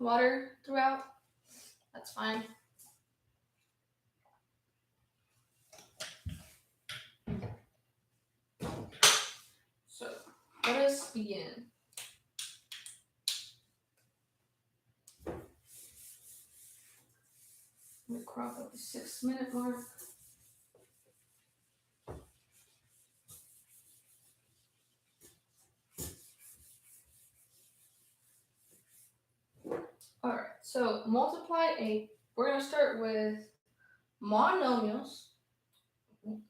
water throughout, that's fine. So let us begin. Let me crop up the 6-minute mark. All right, so we're going to start with monomials,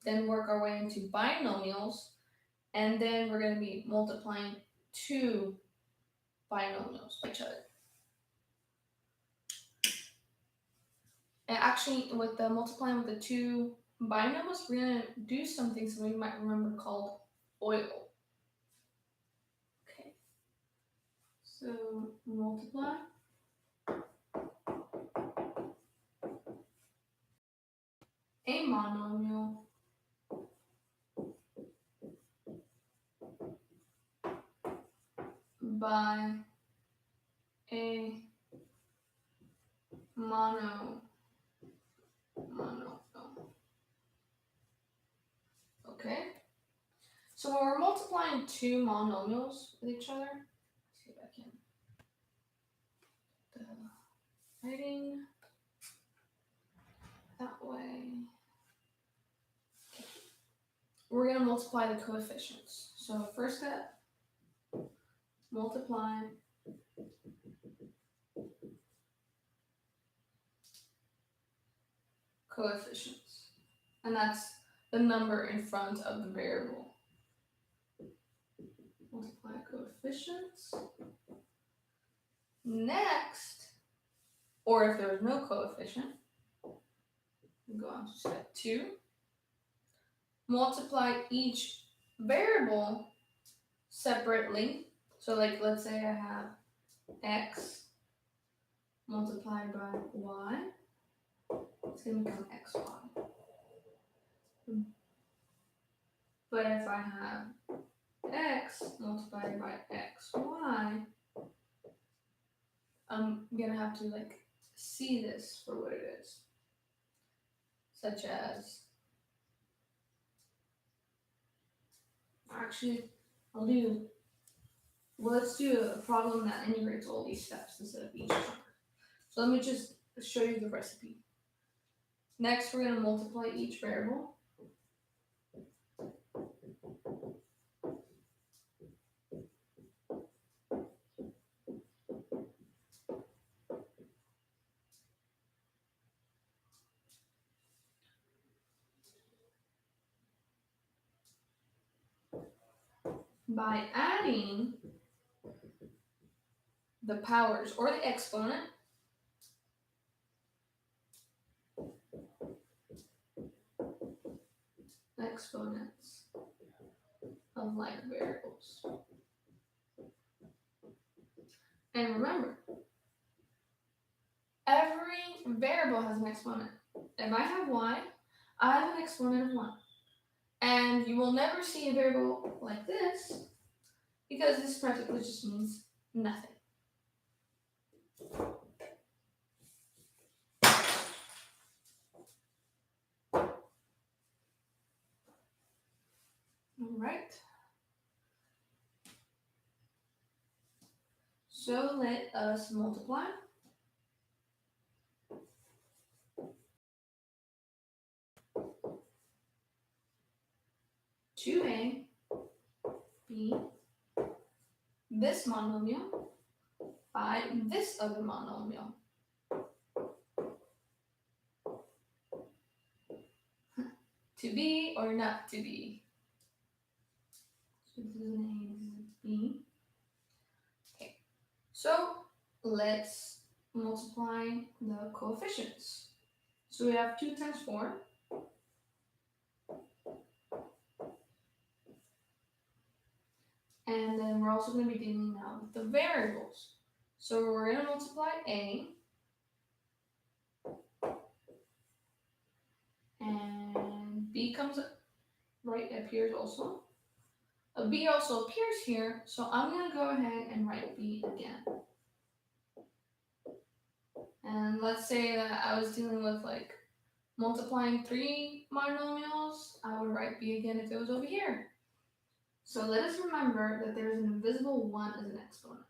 then work our way into binomials, and then we're going to be multiplying two binomials by each other. And actually, with the multiplying with the two binomials, we're going to do something so we might remember called FOIL. Okay, so multiply a monomial by a monomial. Okay. So when we're multiplying two monomials with each other, let's see if I can. Writing that way. Okay. We're going to multiply the coefficients. So first step, multiply coefficients. And that's the number in front of the variable. Multiply coefficients. Next, or if there's no coefficient, we go on to step 2. Multiply each variable separately. So like let's say I have x multiplied by y. It's going to become xy. But if I have x multiplied by xy, I'm going to have to like see this for what it is. Such as, actually, let's do a problem that integrates all these steps instead of each chunk. So let me just show you the recipe. Next, we're going to multiply each variable. By adding the powers or the exponents of like variables. And remember, every variable has an exponent. If I have y, I have an exponent of 1. And you will never see a variable like this because this practically just means nothing. All right. So let us multiply. To A, B, this monomial by this other monomial. To be or not to be. So this is an A, this is a B. Okay, so let's multiply the coefficients. So we have 2 times 4. And then we're also going to be dealing now with the variables. So we're going to multiply A. And B comes appears also. A B also appears here, so I'm going to go ahead and write B again. let's say that I was dealing with like multiplying 3 monomials, I would write b again if it was over here. So let us remember that there is an invisible 1 as an exponent.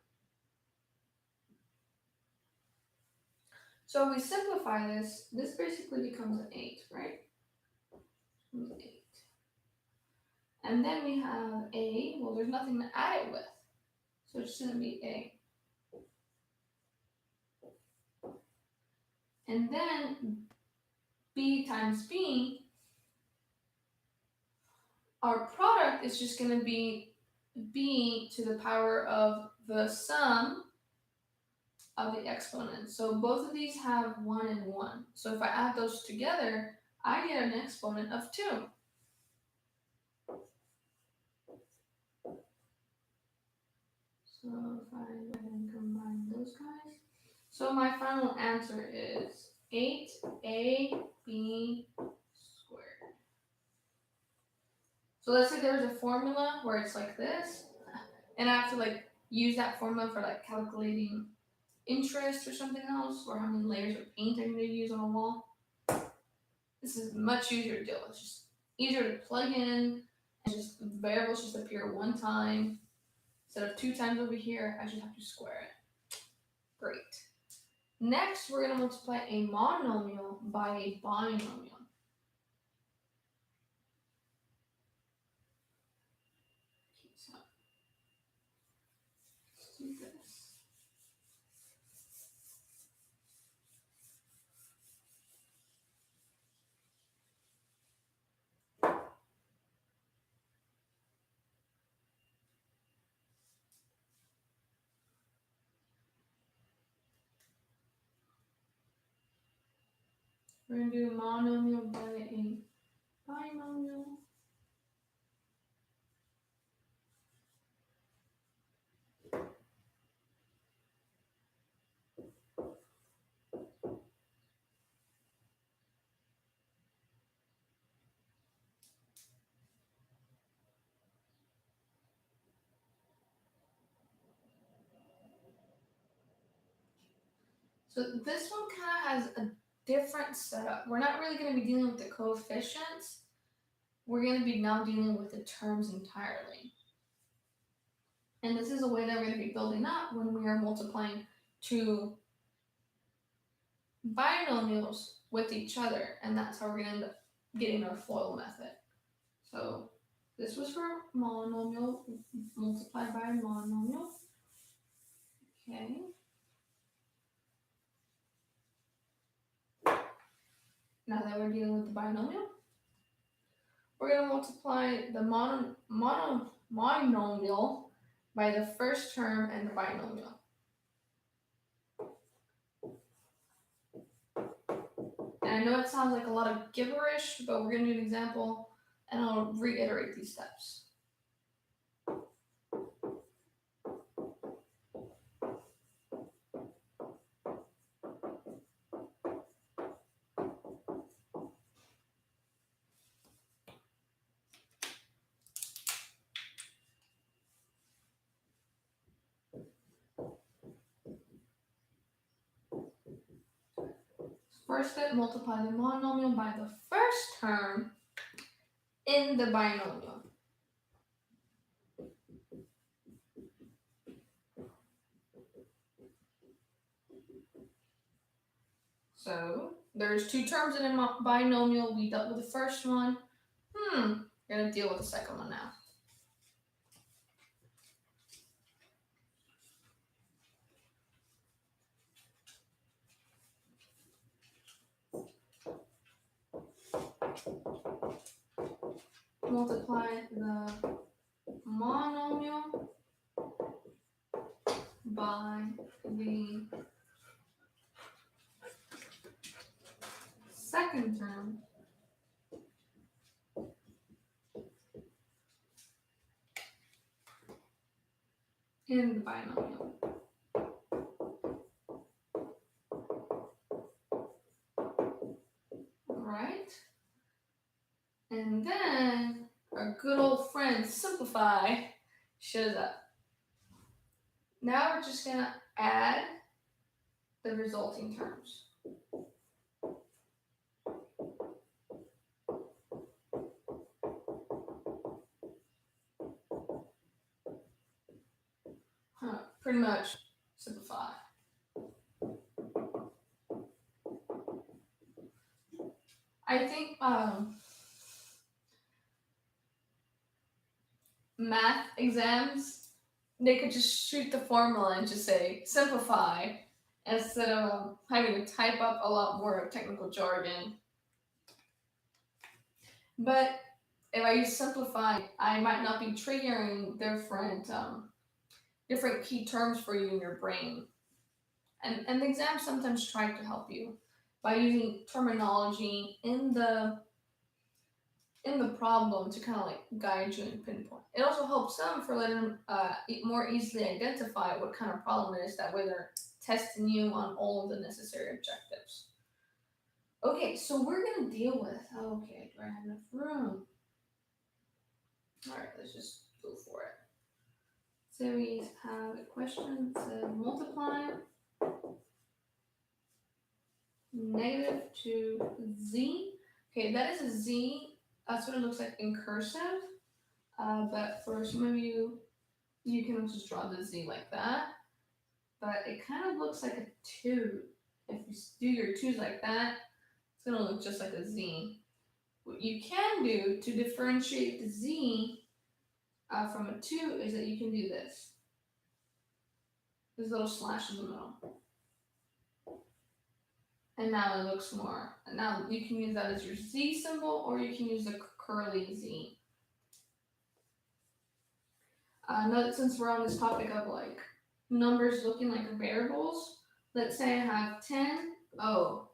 So if we simplify this, this basically becomes an 8, right? 8. And then we have a, well, there's nothing to add it with. So it's going to be a. And then b times b, our product is just going to be b to the power of the sum of the exponents. So both of these have 1 and 1. So if I add those together, I get an exponent of 2. So if I go ahead and combine those guys. So my final answer is 8ab squared. So let's say there's a formula where it's like this, and I have to like use that formula for like calculating interest or something else, or how many layers of paint I'm going to use on a wall. This is much easier to deal with. It's just easier to plug in, and just variables just appear one time. Instead of 2 times over here, I just have to square it. Great. Next, we're going to multiply a monomial by a binomial. So let's do this. We're going to do monomial by a binomial. So this one kind of has a different setup. We're not really going to be dealing with the coefficients. We're going to be now dealing with the terms entirely. And this is a way that we're going to be building up when we are multiplying 2 binomials with each other. And that's how we're going to end up getting our FOIL method. So this was for monomial multiplied by monomial. Okay. Now that we're dealing with the binomial, we're going to multiply the monomial by the first term and the binomial. And I know it sounds like a lot of gibberish, but we're going to do an example, and I'll reiterate these steps. First step, multiply the monomial by the first term in the binomial. So there's 2 terms in a binomial. We dealt with the first one. We're going to deal with the second one now. Multiply the monomial by the second term in the binomial. Alright. And then our good old friend simplify shows up. Now we're just going to add the resulting terms. pretty much simplify. I think math exams, they could just shoot the formula and just say simplify instead of having to type up a lot more technical jargon. But if I use simplify, I might not be triggering different key terms for you in your brain. And the exam sometimes try to help you by using terminology in the problem to kind of like guide you and pinpoint. It also helps them for letting them more easily identify what kind of problem it is. That way they're testing you on all of the necessary objectives. Okay, so we're gonna deal with, okay, do I have enough room? All right, let's just go for it. So we have a question that says multiply negative to z. Okay, that is a z. That's what it looks like in cursive. But for some of you, you can just draw the z like that. But it kind of looks like a 2. If you do your 2's like that, it's going to look just like a z. What you can do to differentiate the z from a 2 is that you can do this. This little slash in the middle. And now it looks more. And now you can use that as your z symbol, or you can use the curly z. Now, since we're on this topic of like numbers looking like variables, let's say I have 10. Oh,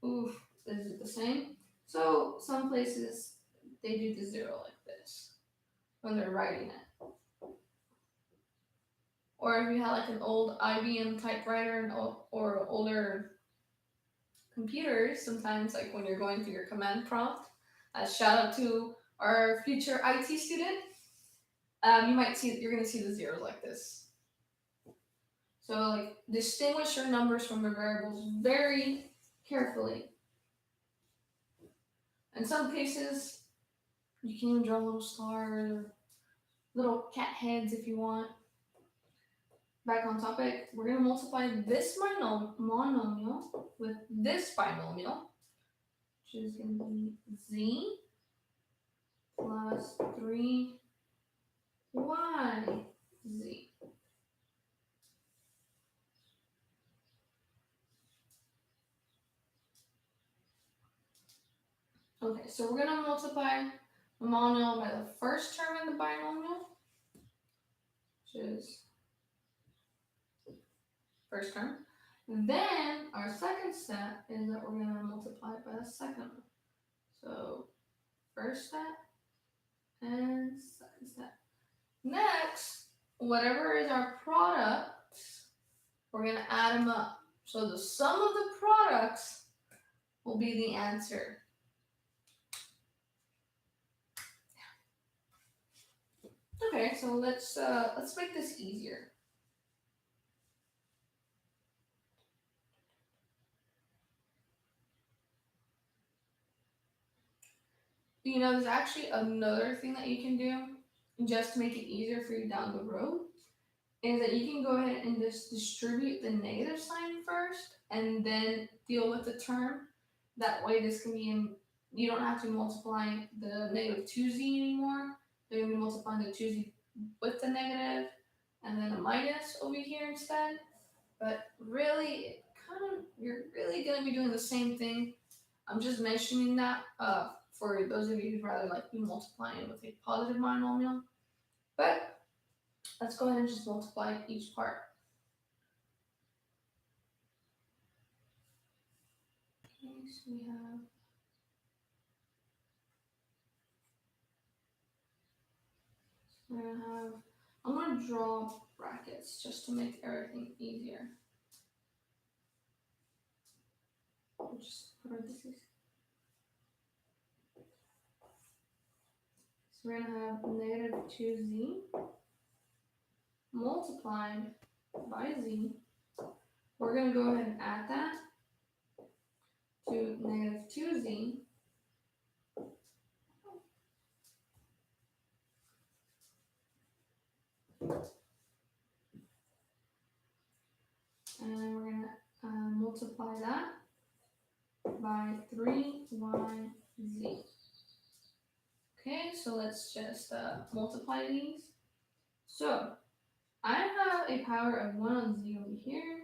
oof, is it the same? So some places they do the 0 like this when they're writing it. Or if you have like an old IBM typewriter or older computers, sometimes like when you're going through your command prompt, shout out to our future IT student, you're gonna see the zeros like this. So like distinguish your numbers from your variables very carefully. In some cases, you can even draw little stars or little cat heads if you want. Back on topic, we're going to multiply this monomial with this binomial, which is going to be z plus 3yz. Okay, so we're going to multiply the monomial by the first term in the binomial, which is first term. Then our second step is that we're going to multiply it by the second one. So first step and second step. Next, whatever is our products, we're going to add them up. So the sum of the products will be the answer. Okay, so let's make this easier. You know, there's actually another thing that you can do just to make it easier for you down the road, is that you can go ahead and just distribute the negative sign first and then deal with the term. That way this can be you don't have to multiply the negative 2z anymore. You're going to be multiplying the 2z with the negative and then a minus over here instead. But really, you're really going to be doing the same thing. I'm just mentioning that for those of you who'd rather like be multiplying with a positive binomial. But let's go ahead and just multiply each part. Okay, so we have I'm going to draw brackets just to make everything easier. Just parentheses. So we're going to have negative 2z multiplied by z. We're going to go ahead and add that to negative 2z multiply that by 3yz. Okay, so let's just multiply these. So I have a power of 1 on z over here,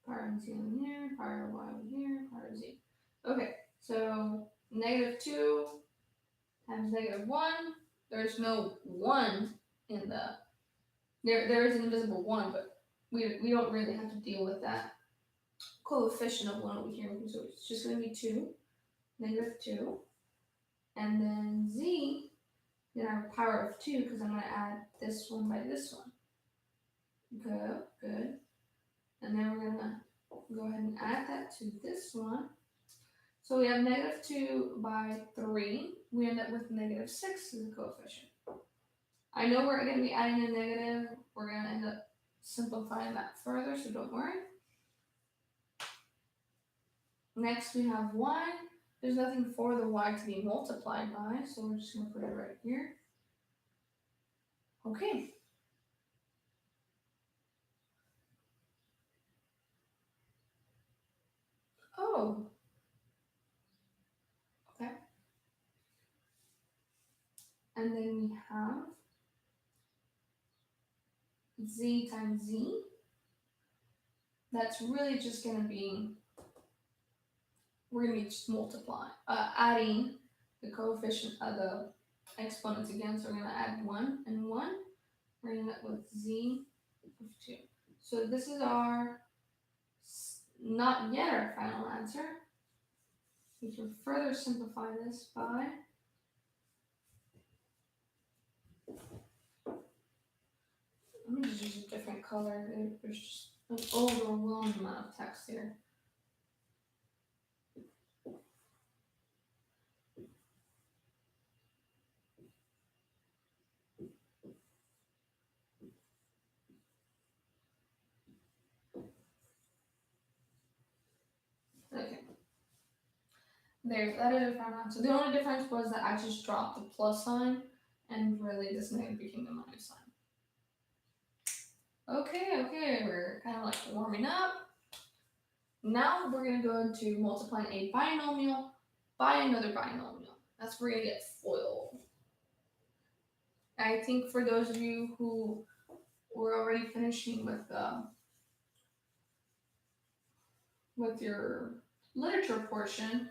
power on z over here, power of y over here, power of z. Okay, so negative 2 times negative 1. There's no 1 in the, there is an invisible 1, but we don't really have to deal with that coefficient of 1 over here. So it's just going to be 2, negative 2. And then z, then I have a power of 2 because I'm going to add this one by this one. Good. And then we're going to go ahead and add that to this one. So we have negative 2 by 3. We end up with negative 6 as a coefficient. I know we're going to be adding a negative. We're going to end up simplifying that further, so don't worry. Next we have y. There's nothing for the y to be multiplied by, so we're just going to put it right here. Okay. Oh. Okay. And then we have z times z. That's really just going to be, we're going to be just multiplying, adding the coefficient of the exponents again. So we're going to add 1 and 1. We're going to end up with z of 2. So this is our, not yet our final answer. We can further simplify this by let me just use a different color. There's just an overwhelming amount of text here. Okay. There, that is a final answer. The only difference was that I just dropped the plus sign, and really this negative became the minus sign. Okay, we're kind of like warming up. Now we're going to go into multiplying a binomial by another binomial. That's where we're going to get FOIL. I think for those of you who were already finishing with your literature portion,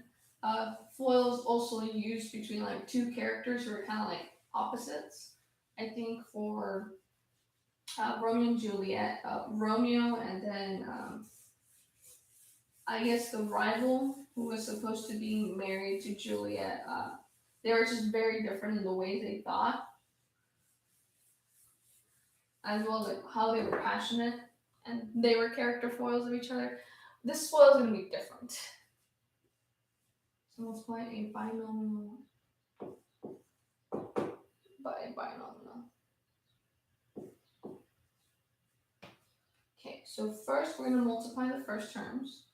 FOIL is also used between like two characters who are kind of like opposites. I think for Romeo and Juliet, Romeo and then I guess the rival who was supposed to be married to Juliet, they were just very different in the way they thought, as well as like how they were passionate, and they were character foils of each other. This foil is going to be different. So multiply a binomial by a binomial. Okay, so first we're going to multiply the first terms.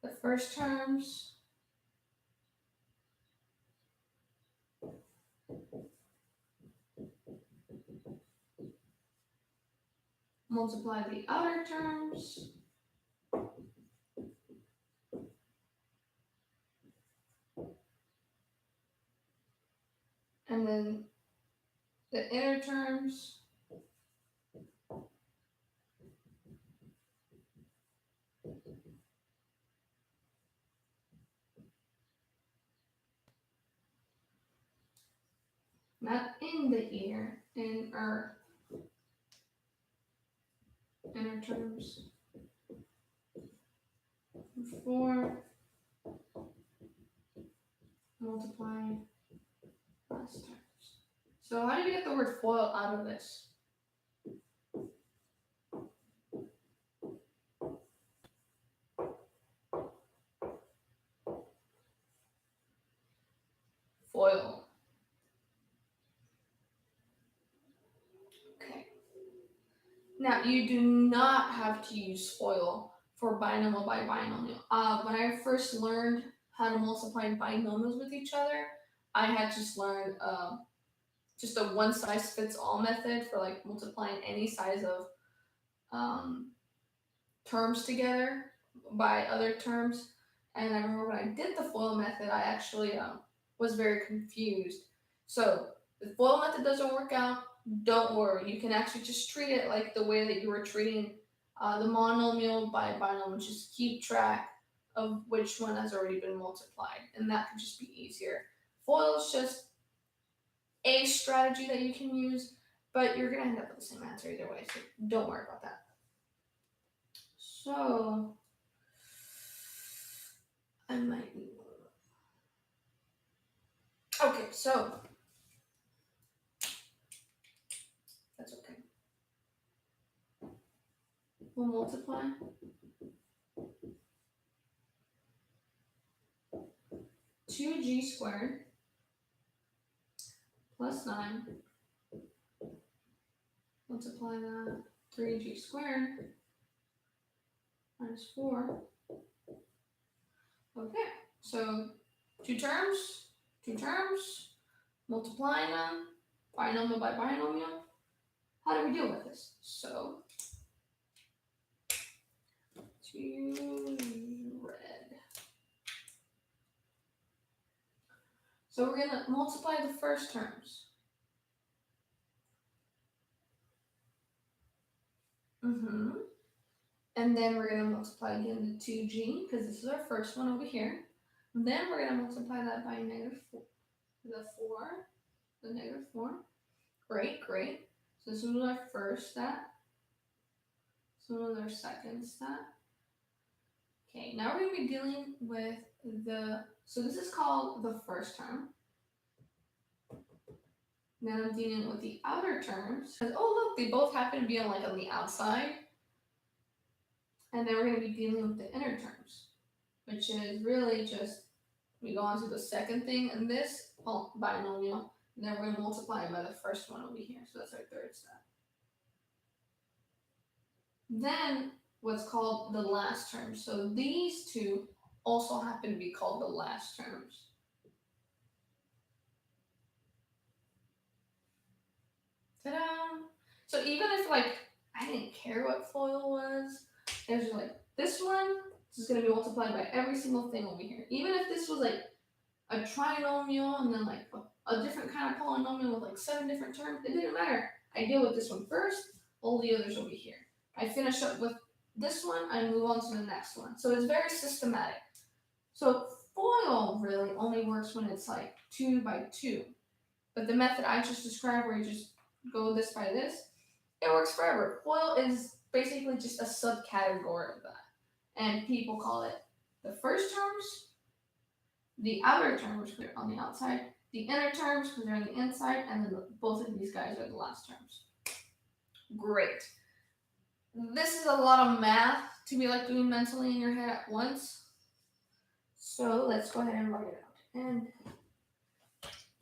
The first terms multiply the outer terms. And then the inner terms not in the ear, in our inner terms. 4 multiply last terms. So how do you get the word foil out of this? Foil. Now, you do not have to use FOIL for binomial by binomial. When I first learned how to multiply binomials with each other, I had just learned just a one-size-fits-all method for like multiplying any size of terms together by other terms. And I remember when I did the FOIL method, I actually was very confused. So the FOIL method doesn't work out, don't worry. You can actually just treat it like the way that you were treating the monomial by binomial. Just keep track of which one has already been multiplied, and that can just be easier. FOIL is just a strategy that you can use, but you're going to end up with the same answer either way, so don't worry about that. So, I might need one. Okay, so that's okay. We'll multiply 2g squared plus 9. Multiply that 3g squared minus 4. Okay, so two terms, multiplying them, binomial by binomial. How do we deal with this? So, red. So we're going to multiply the first terms. And then we're going to multiply again the 2g, because this is our first one over here. And then we're going to multiply that by negative 4. The negative 4. Great. So this was our first step. This was our second step. Okay, now we're going to be dealing with so this is called the first term. Then I'm dealing with the outer terms. Oh, look, they both happen to be on the outside. And then we're going to be dealing with the inner terms, which is really just, we go on to the second thing in this binomial, and then we're going to multiply it by the first one over here. So that's our third step. Then what's called the last term. So these two also happen to be called the last terms. Ta-da! So even if I didn't care what FOIL was, it was just this one is going to be multiplied by every single thing over here. Even if this was a trinomial and then a different kind of polynomial with 7 different terms, it didn't matter. I deal with this one first, all the others over here. I finish up with this one, I move on to the next one. So it's very systematic. So FOIL really only works when it's 2 by 2. But the method I just described where you just go this by this, it works forever. FOIL is basically just a subcategory of that. And people call it the first terms, the outer terms because they're on the outside, the inner terms because they're on the inside, and then both of these guys are the last terms. Great. This is a lot of math to be doing mentally in your head at once. So let's go ahead and write it out. And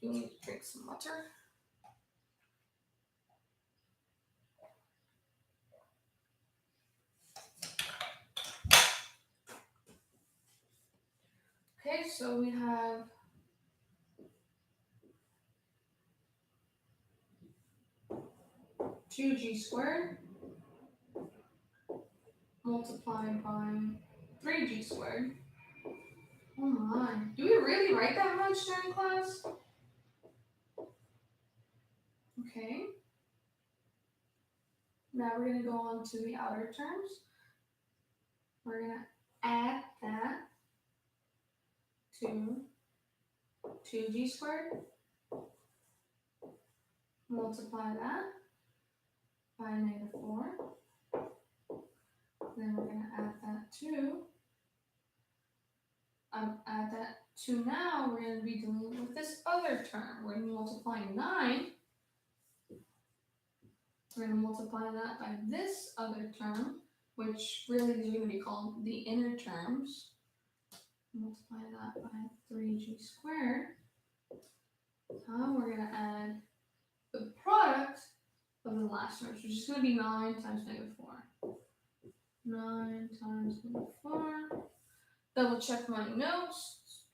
you need to drink some water. Okay, so we have 2g squared multiplied by 3g squared. Oh my. Do we really write that much during class? Okay. Now we're going to go on to the outer terms. We're going to add that to 2g squared. Multiply that by negative 4. Then we're going to add that to now we're going to be dealing with this other term. We're going to multiply 9. We're going to multiply that by this other term, which really is going to be called the inner terms. Multiply that by 3g squared. Now we're going to add the product of the the last terms, which is going to be 9 times -4. 9 times -4. Double check my notes.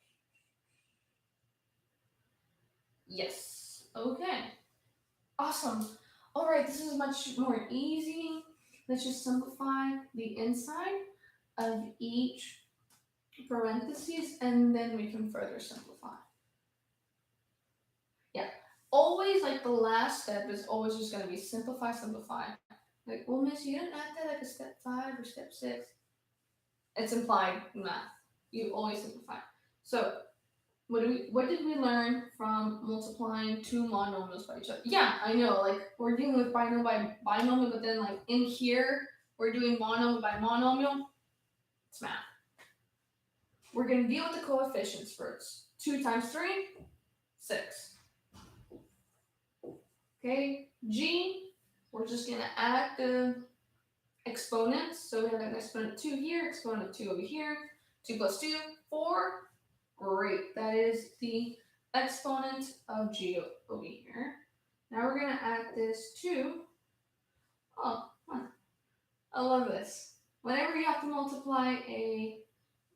Yes. Okay. Awesome. All right, this is much more easy. Let's just simplify the inside of each parentheses, and then we can further simplify. Yeah. Always, like, the last step is always just going to be simplify, simplify. Like, well, miss, you didn't add that like a step 5 or step 6. It's implied math. You always simplify. So, what did we learn from multiplying two monomials by each other? Yeah, I know, like, we're dealing with binomial by binomial, but then, like, in here, we're doing monomial by monomial. It's math. We're going to deal with the coefficients first. 2 times 3, 6. Okay, G, we're just going to add the exponents. So we have an exponent of 2 here, exponent of 2 over here. 2 plus 2, 4. Great, that is the exponent of G over here. Now we're going to add this to, I love this. Whenever you have to multiply a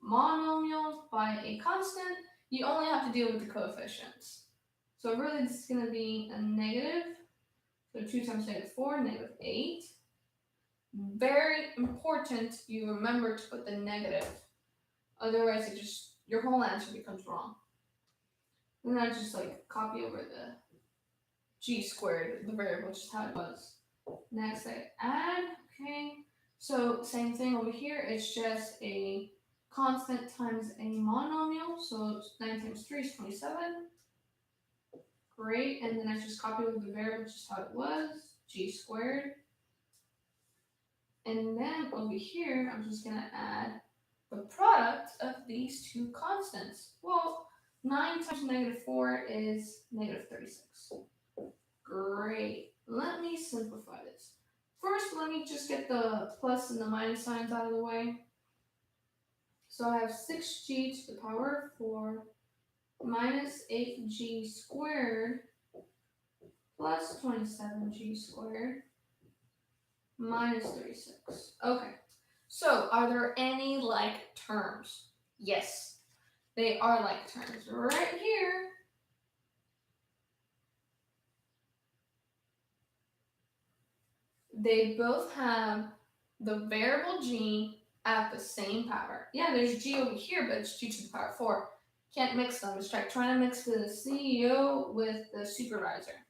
monomial by a constant, you only have to deal with the coefficients. So really this is going to be a negative. So 2 times -4, -8. Very important you remember to put the negative. Otherwise, your whole answer becomes wrong. And I just like copy over the G squared, the variable, just how it was. Next I add, okay. So same thing over here, it's just a constant times a monomial. So 9 times 3 is 27. Great, and then I just copy over the variable, just how it was, G squared. And then over here, I'm just gonna add the product of these two constants. Well, 9 times -4 is -36. Great. Let me simplify this. First, let me just get the plus and the minus signs out of the way. So I have 6g to the power of 4 minus 8g squared plus 27g squared minus 36. Okay. So, are there any like terms? Yes, they are like terms. Right here, they both have the variable g at the same power. Yeah, there's g over here, but it's g to the power of 4. Can't mix them. It's like trying to mix the CEO with the supervisor.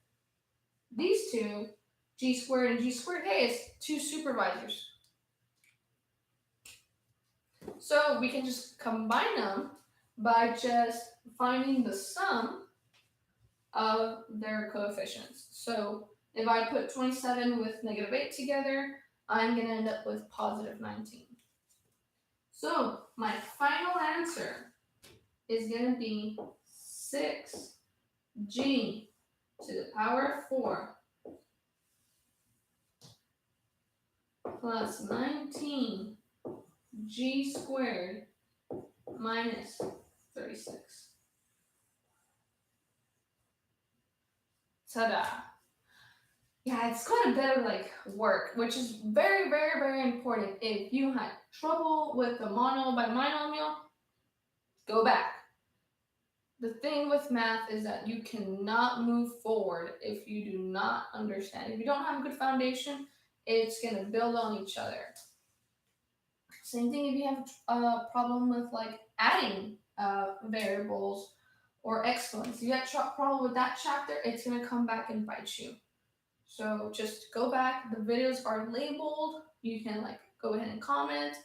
These two, g squared and g squared, hey, it's two supervisors. So we can just combine them by just finding the sum of their coefficients. So if I put 27 with -8 together, I'm going to end up with +19. So my final answer is going to be 6g to the power of 4 plus 19 g squared minus 36. Ta-da! Yeah, it's quite a bit of like work, which is very, very, very important. If you had trouble with the mono by binomial, go back. The thing with math is that you cannot move forward if you do not understand. If you don't have a good foundation, it's going to build on each other. Same thing if you have a problem with like adding variables or exponents. If you have a problem with that chapter, it's going to come back and bite you. So just go back. The videos are labeled. You can like go ahead and comment,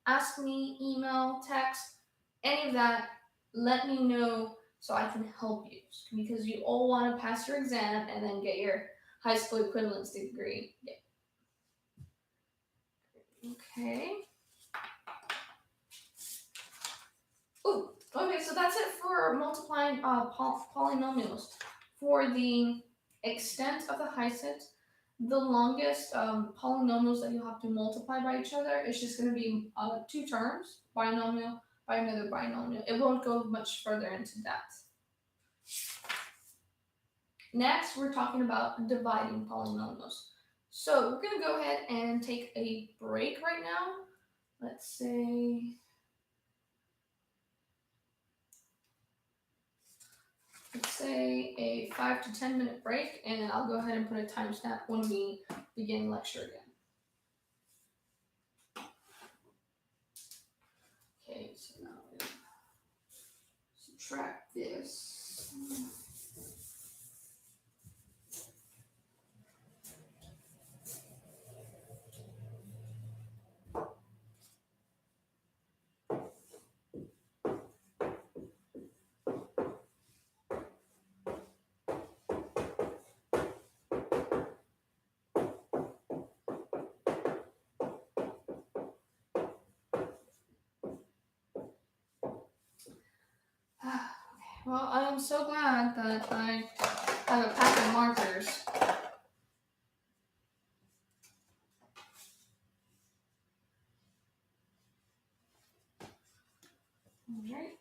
ask me, email, text, any of that. Let me know so I can help you, because you all want to pass your exam and then get your high school equivalency degree. Yeah. Okay. Ooh, okay, so that's it for multiplying polynomials. For the extent of the HiSET, the longest polynomials that you have to multiply by each other is just going to be 2 terms, binomial by another binomial. It won't go much further into depth. Next, we're talking about dividing polynomials. So we're going to go ahead and take a break right now. Let's say a 5 to 10 minute break, and I'll go ahead and put a timestamp when we begin lecture again. Okay, so now we're going to subtract this. Well, I am so glad that I have a pack of markers. All right.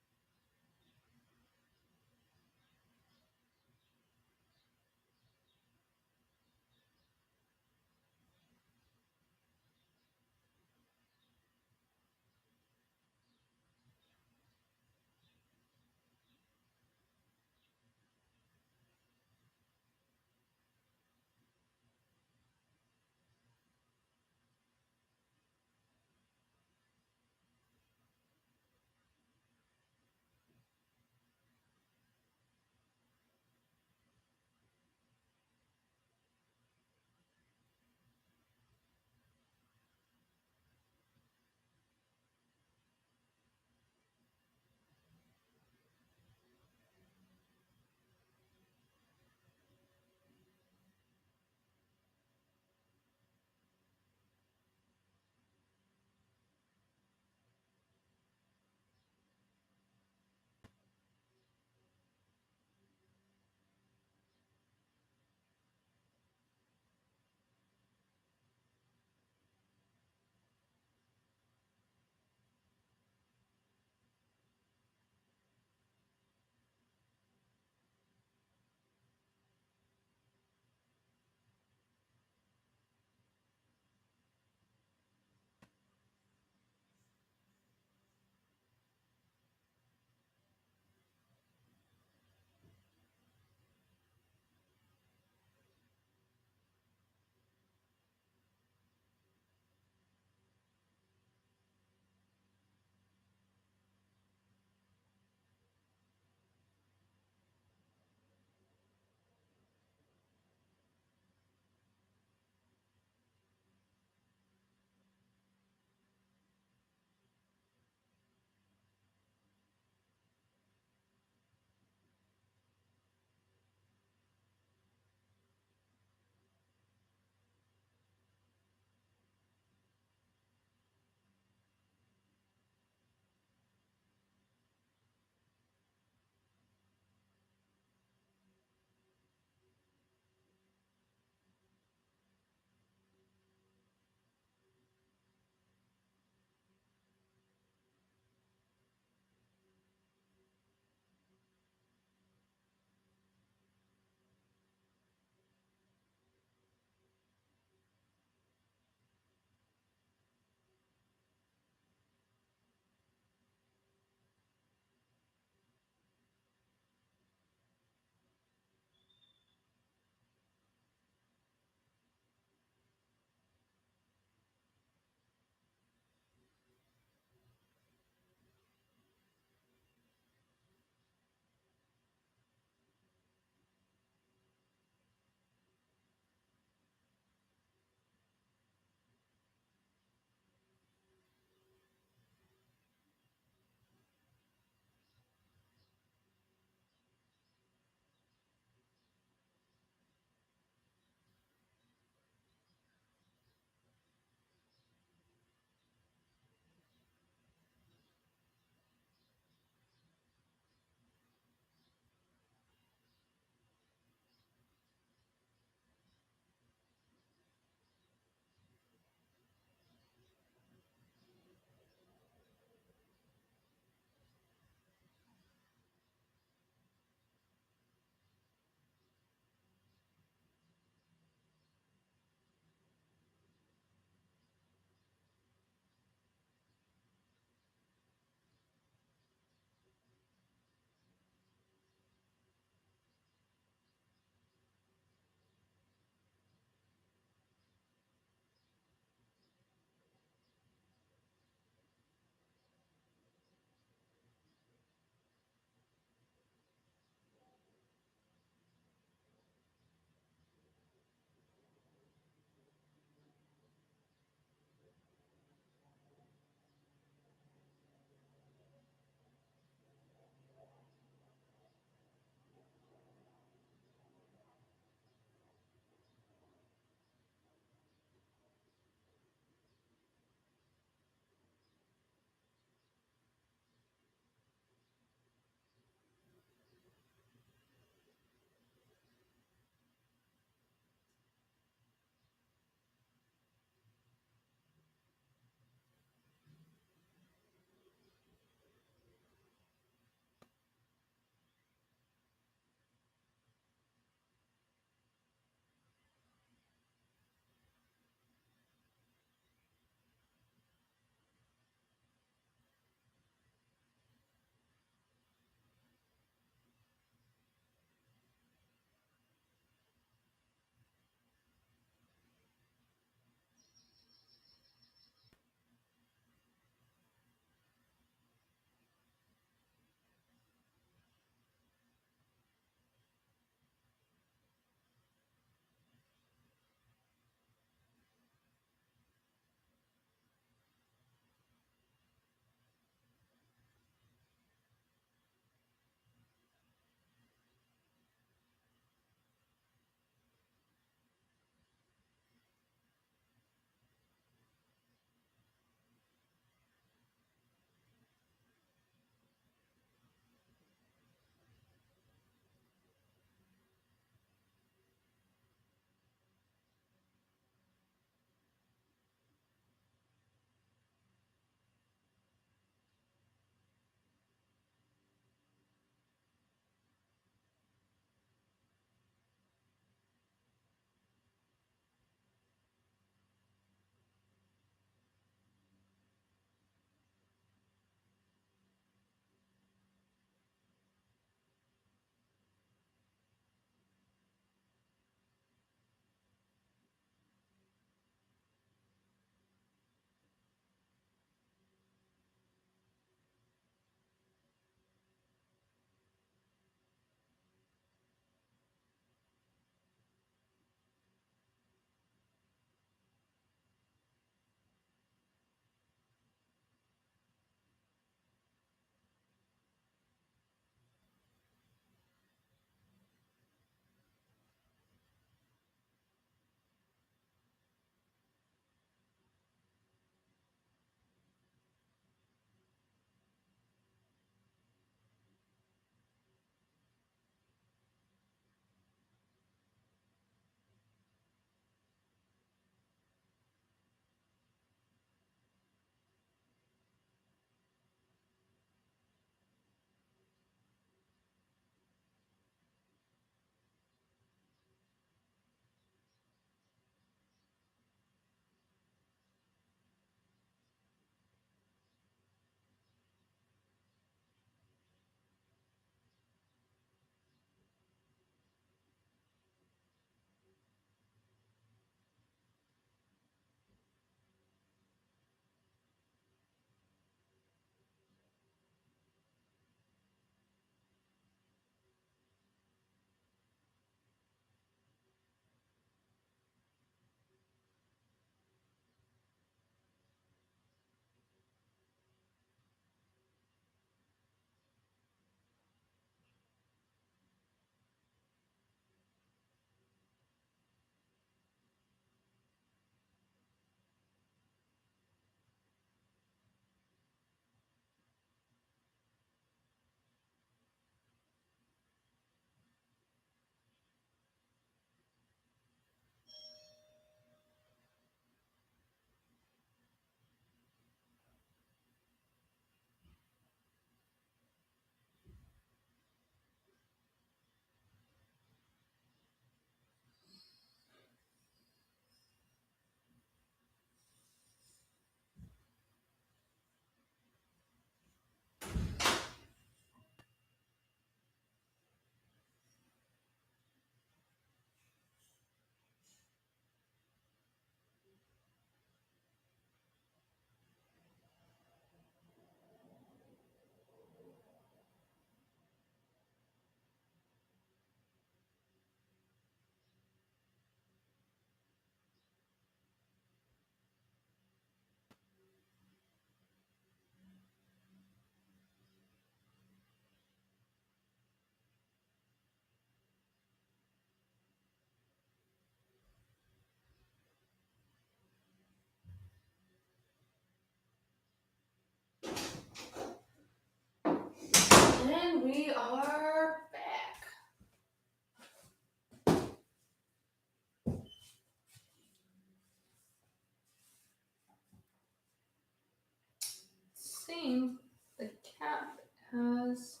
seeing the cap has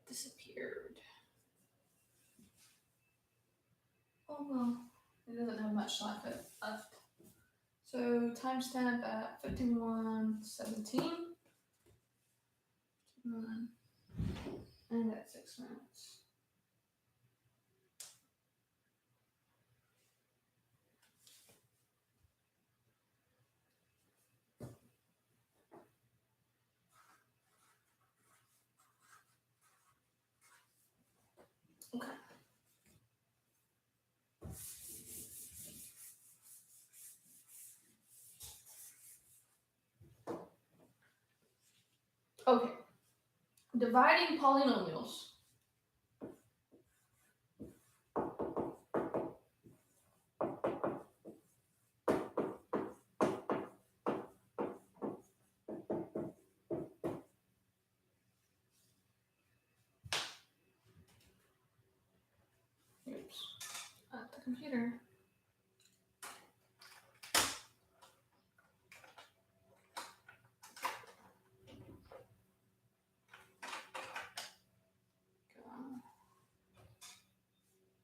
disappeared. Oh well, it doesn't have much left. So timestamp at 51:17. And at 6 minutes. Okay. Okay. Dividing polynomials. Oops. At the computer.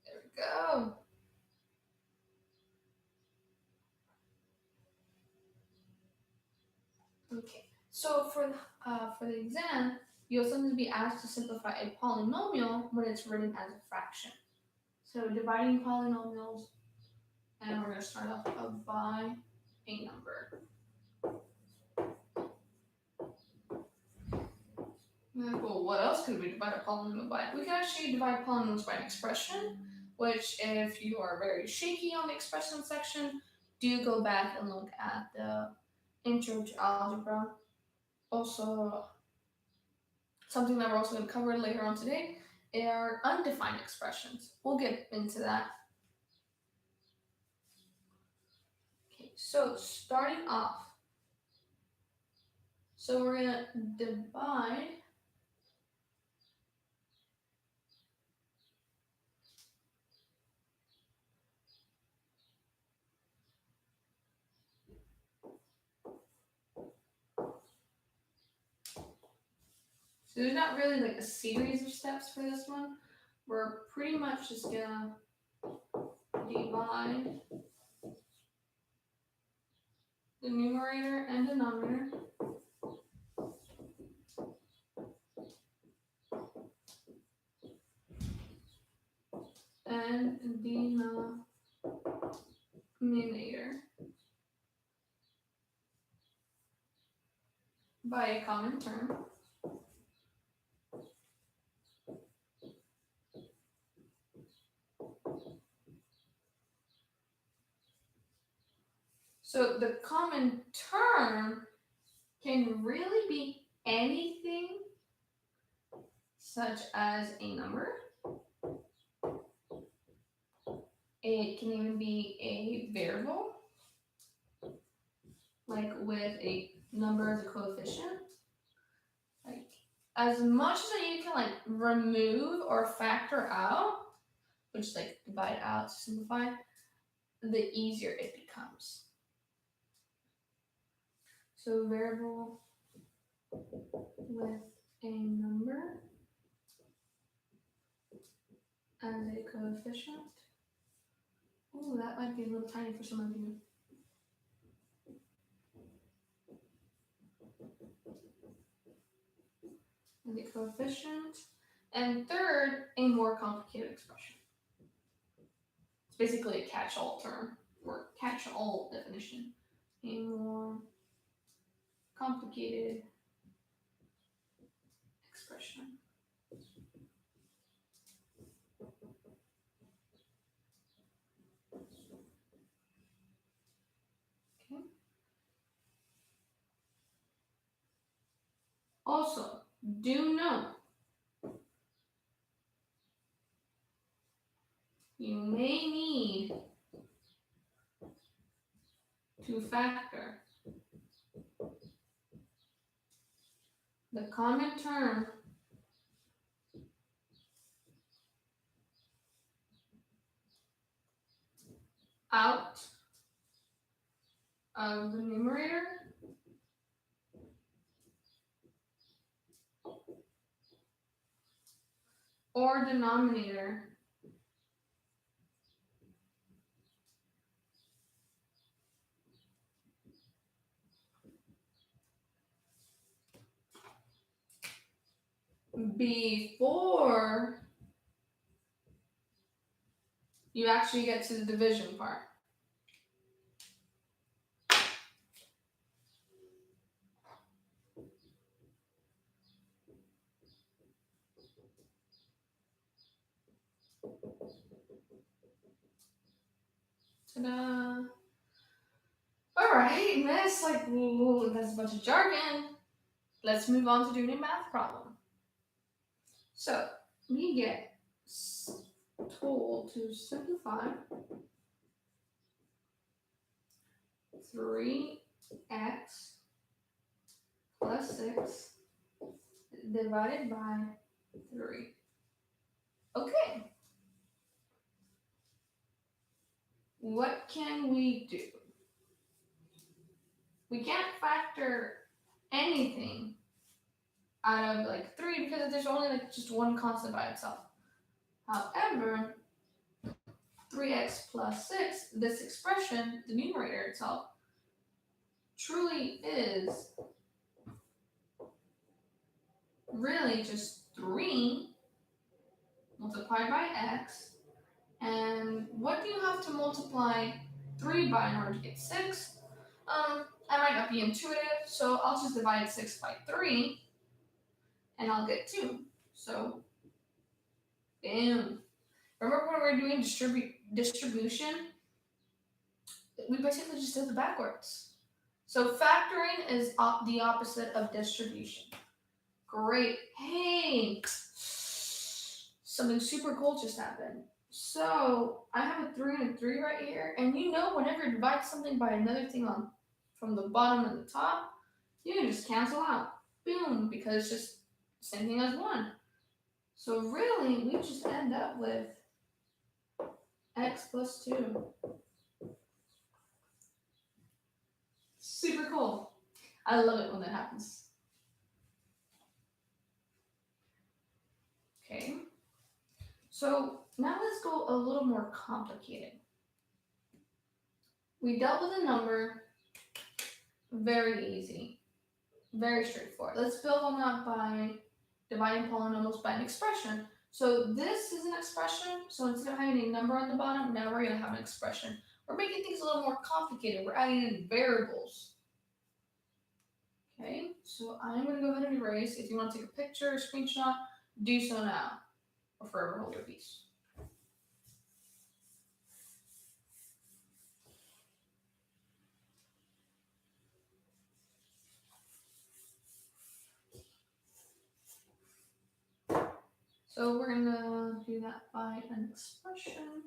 There we go. Okay. So for the exam, you'll sometimes be asked to simplify a polynomial when it's written as a fraction. So dividing polynomials, and we're going to start off by a number. Well, what else could we divide a polynomial by? We can actually divide polynomials by an expression, which if you are very shaky on the expression section, do go back and look at the intro to algebra. Also, something that we're also going to cover later on today are undefined expressions. We'll get into that. Okay, so starting off, so we're going to divide So there's not really like a series of steps for this one. We're pretty much just gonna divide the numerator and denominator. And denominator by a common term. So the common term can really be anything such as a number. It can even be a variable, like with a number as a coefficient. Like as much as you can like remove or factor out, which is like divide out to simplify, the easier it becomes. So variable with a number as a coefficient. Ooh, that might be a little tiny for some of you. And the coefficient. And third, a more complicated expression. It's basically a catch-all term or catch-all definition. A more complicated expression. Okay. Also, do note you may need to factor the common term out of the numerator or denominator before you actually get to the division part. Ta-da! All right, miss, like, ooh, that's a bunch of jargon. Let's move on to doing a math problem. So we get told to simplify 3x plus 6 divided by 3. Okay. What can we do? We can't factor anything out of like 3 because there's only like just one constant by itself. However, 3x plus 6, this expression, the numerator itself, truly is really just 3 multiplied by x. And what do you have to multiply 3 by in order to get 6? I might not be intuitive, so I'll just divide 6 by 3 and I'll get 2. So, bam. Remember when we were doing distribution? We basically just did it backwards. So factoring is the opposite of distribution. Great. Hey, something super cool just happened. So I have a 3 and a 3 right here, and you know whenever you divide something by another thing on from the bottom and the top, you can just cancel out. Boom, because it's just the same thing as 1. So really, we just end up with x plus 2. Super cool. I love it when that happens. Okay. So now let's go a little more complicated. We dealt with a number, very easy, very straightforward. Let's build on that by dividing polynomials by an expression. So this is an expression, so instead of having a number on the bottom, now we're going to have an expression. We're making things a little more complicated. We're adding in variables. Okay, so I'm going to go ahead and erase. If you want to take a picture or screenshot, do so now, or forever hold your peace. So we're going to do that by an expression.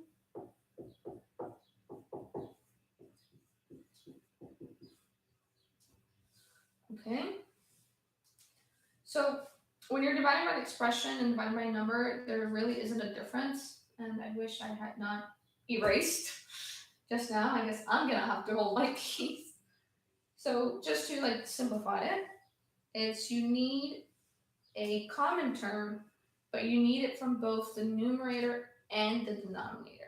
Okay. So when you're dividing by an expression and dividing by a number, there really isn't a difference. And I wish I had not erased just now. I guess I'm going to have to hold my peace. So just to like simplify it, it's you need a common term, but you need it from both the numerator and the denominator.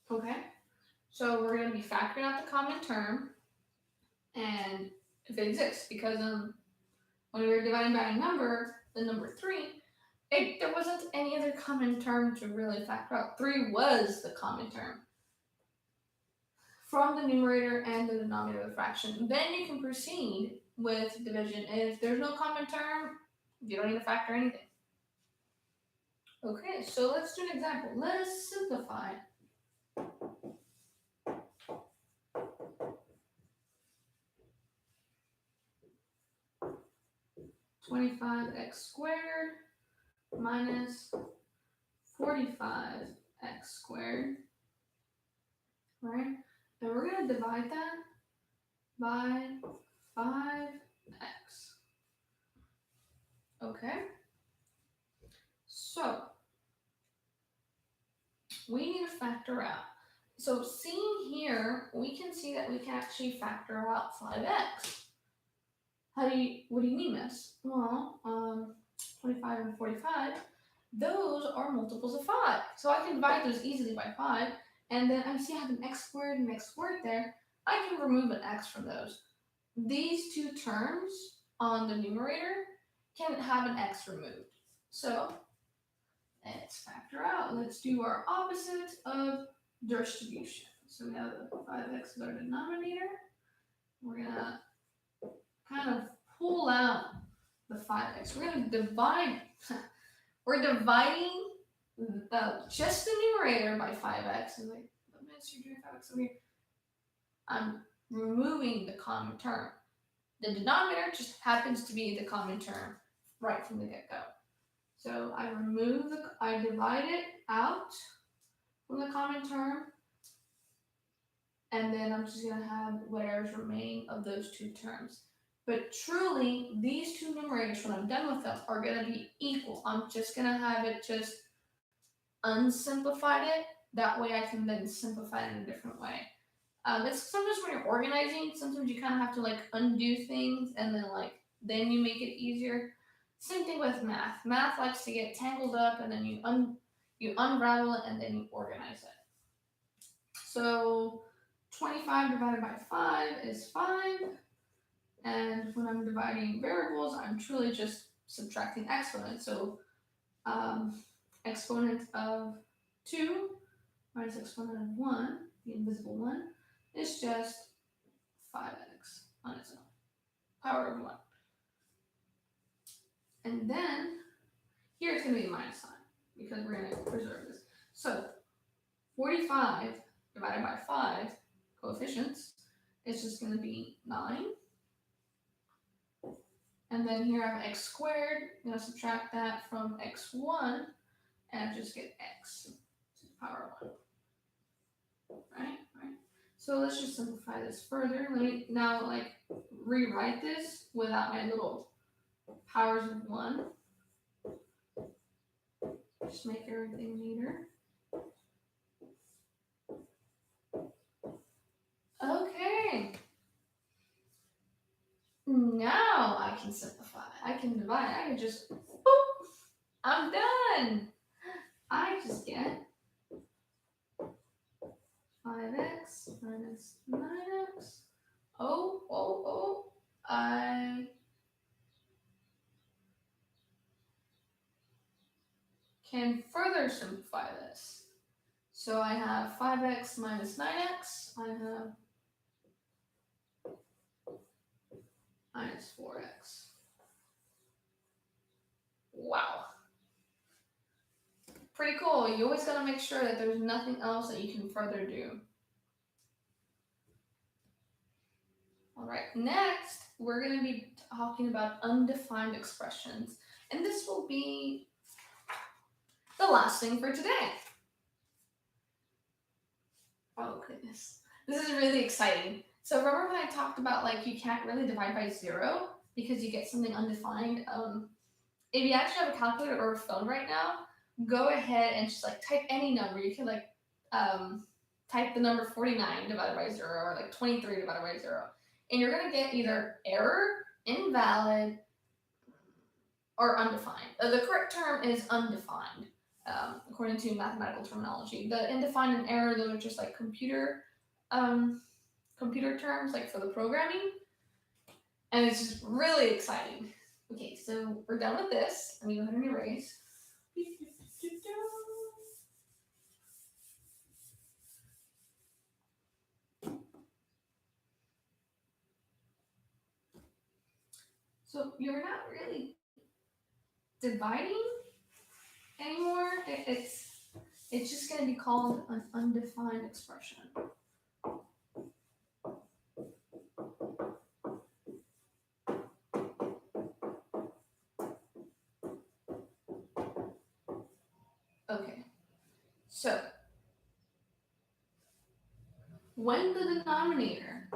Okay, so we're going to be factoring out the common term, and if it exists, because when we were dividing by a number, the number 3, there wasn't any other common term to really factor out. 3 was the common term. from the numerator and the denominator of the fraction. Then you can proceed with division. If there's no common term, you don't need to factor anything. Okay, so let's do an example. Let's simplify. $25x squared minus 45x squared, right? And we're going to divide that by 5x. Okay? So, we need to factor out. So, seeing here, we can see that we can actually factor out 5x. What do you mean, miss? Well, 25 and 45, those are multiples of 5. So I can divide those easily by 5. And then I see I have an x squared and x squared there. I can remove an x from those. These two terms on the numerator can have an x removed. So let's factor out. Let's do our opposite of distribution. So we have 5x is our denominator. We're going to kind of pull out the 5x. We're going to divide. We're dividing just the numerator by 5x. And like, what minutes you're doing 5x over here? I'm removing the common term. The denominator just happens to be the common term right from the get-go. So I divide it out from the common term, and then I'm just going to have whatever's remaining of those two terms. But truly, these two numerators, when I'm done with them, are going to be equal. I'm just going to have it just unsimplified it. That way I can then simplify it in a different way. It's sometimes when you're organizing, sometimes you kind of have to like undo things and then you make it easier. Same thing with math. Math likes to get tangled up and then you unravel it and then you organize it. So 25 divided by 5 is 5. And when I'm dividing variables, I'm truly just subtracting exponents. So exponent of 2 minus exponent of 1, the invisible one, is just 5x on its own, power of 1. And then here it's going to be a minus sign because we're going to preserve this. So 45 divided by 5 coefficients is just going to be 9. And then here I have x squared. I'm going to subtract that from x1 and I just get x to the power of 1. Right? So let's just simplify this further. Let me now rewrite this without my little powers of 1. Just make everything neater. Okay. Now I can simplify. I can divide. I can just, boop, I'm done. I just get 5x minus 9x. I can further simplify this. So I have 5x minus 9x. I have minus 4x. Wow. Pretty cool. You always got to make sure that there's nothing else that you can further do. All right, next, we're going to be talking about undefined expressions. And this will be the last thing for today. Oh, goodness. This is really exciting. So remember when I talked about you can't really divide by 0 because you get something undefined? If you actually have a calculator or a phone right now, go ahead and just type any number. You can type the number 49 divided by 0 or 23 divided by 0. And you're going to get either error, invalid, or undefined. The correct term is undefined, according to mathematical terminology. The indefined and error, those are just computer terms, for the programming. And it's just really exciting. Okay, so we're done with this. Let me go ahead and erase. So you're not really dividing anymore. It's just going to be called an undefined expression. Okay, so when the denominator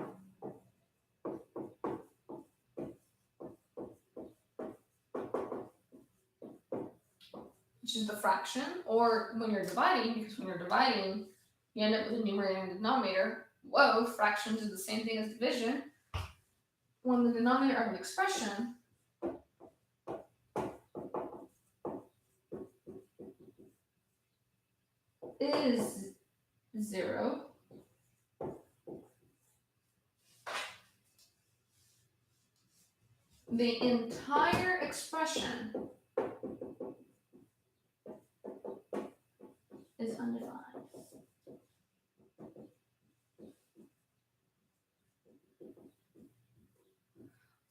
which is the fraction, or when you're dividing, because when you're dividing, you end up with a numerator and a denominator. Whoa, fractions is the same thing as division. When the denominator of an expression is 0, the entire expression is undefined.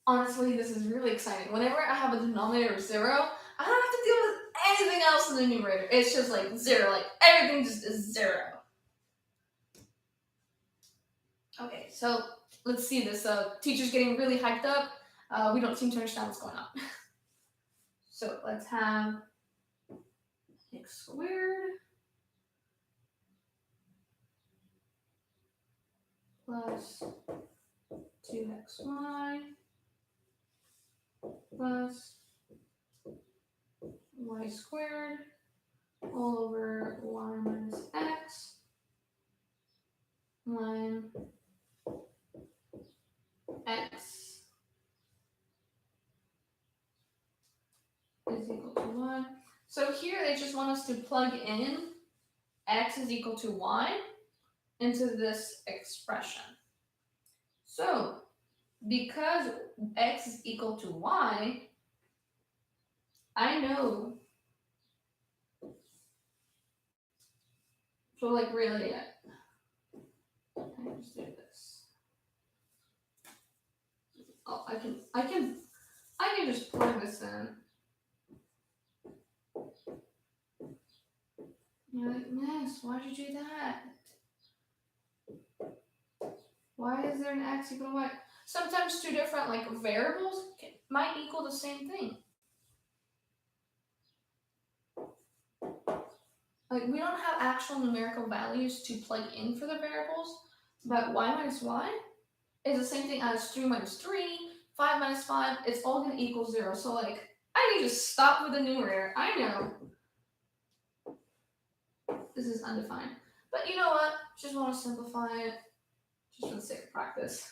Honestly, this is really exciting. Whenever I have a denominator of 0, I don't have to deal with anything else in the numerator. It's just like 0, like everything just is 0. Okay, so let's see this. Teacher's getting really hyped up. We don't seem to understand what's going on. So let's have x squared plus 2xy plus y squared all over y minus x when x is equal to 1. So here they just want us to plug in x is equal to y into this expression. So because x is equal to y, I know, so like really, I just do this. Oh, I can just plug this in. You're like, Miss, why'd you do that? Why is there an x equal to y? Sometimes two different like variables might equal the same thing. Like we don't have actual numerical values to plug in for the variables, but y minus y is the same thing as 3 minus 3, 5 minus 5. It's all going to equal 0. So like I need to stop with the numerator. I know this is undefined, but you know what? Just want to simplify it, just for the sake of practice.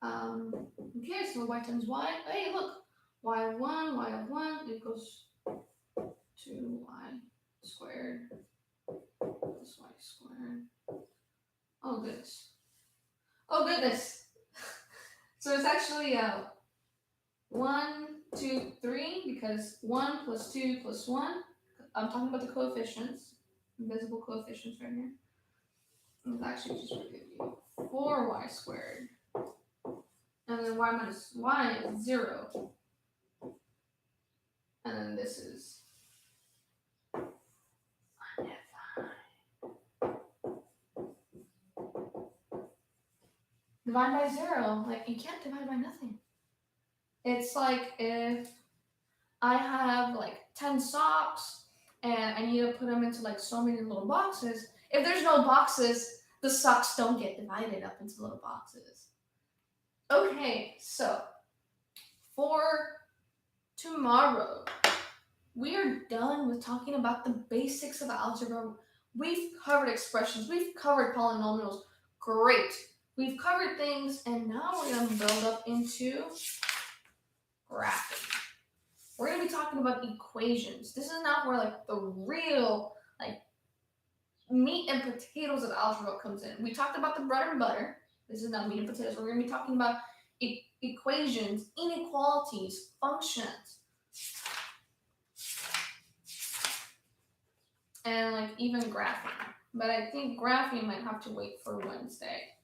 Okay, so y times y. Hey, look, y of 1 equals 2y squared plus y squared. Oh goodness. Oh goodness. So it's actually 1, 2, 3 because 1 plus 2 plus 1. I'm talking about the coefficients, invisible coefficients right here. It's actually just going to give you 4y squared. And then y minus y is 0. And then this is divide by 0. Like you can't divide by nothing. It's like if I have like 10 socks and I need to put them into like so many little boxes. If there's no boxes, the socks don't get divided up into little boxes. Okay, so for tomorrow, we are done with talking about the basics of algebra. We've covered expressions, we've covered polynomials. Great. We've covered things, and now we're going to build up into graphing. We're going to be talking about equations. This is not where like the real like meat and potatoes of algebra comes in. We talked about the bread and butter. This is not meat and potatoes. We're going to be talking about equations, inequalities, functions, and like even graphing. But I think graphing might have to wait for Wednesday.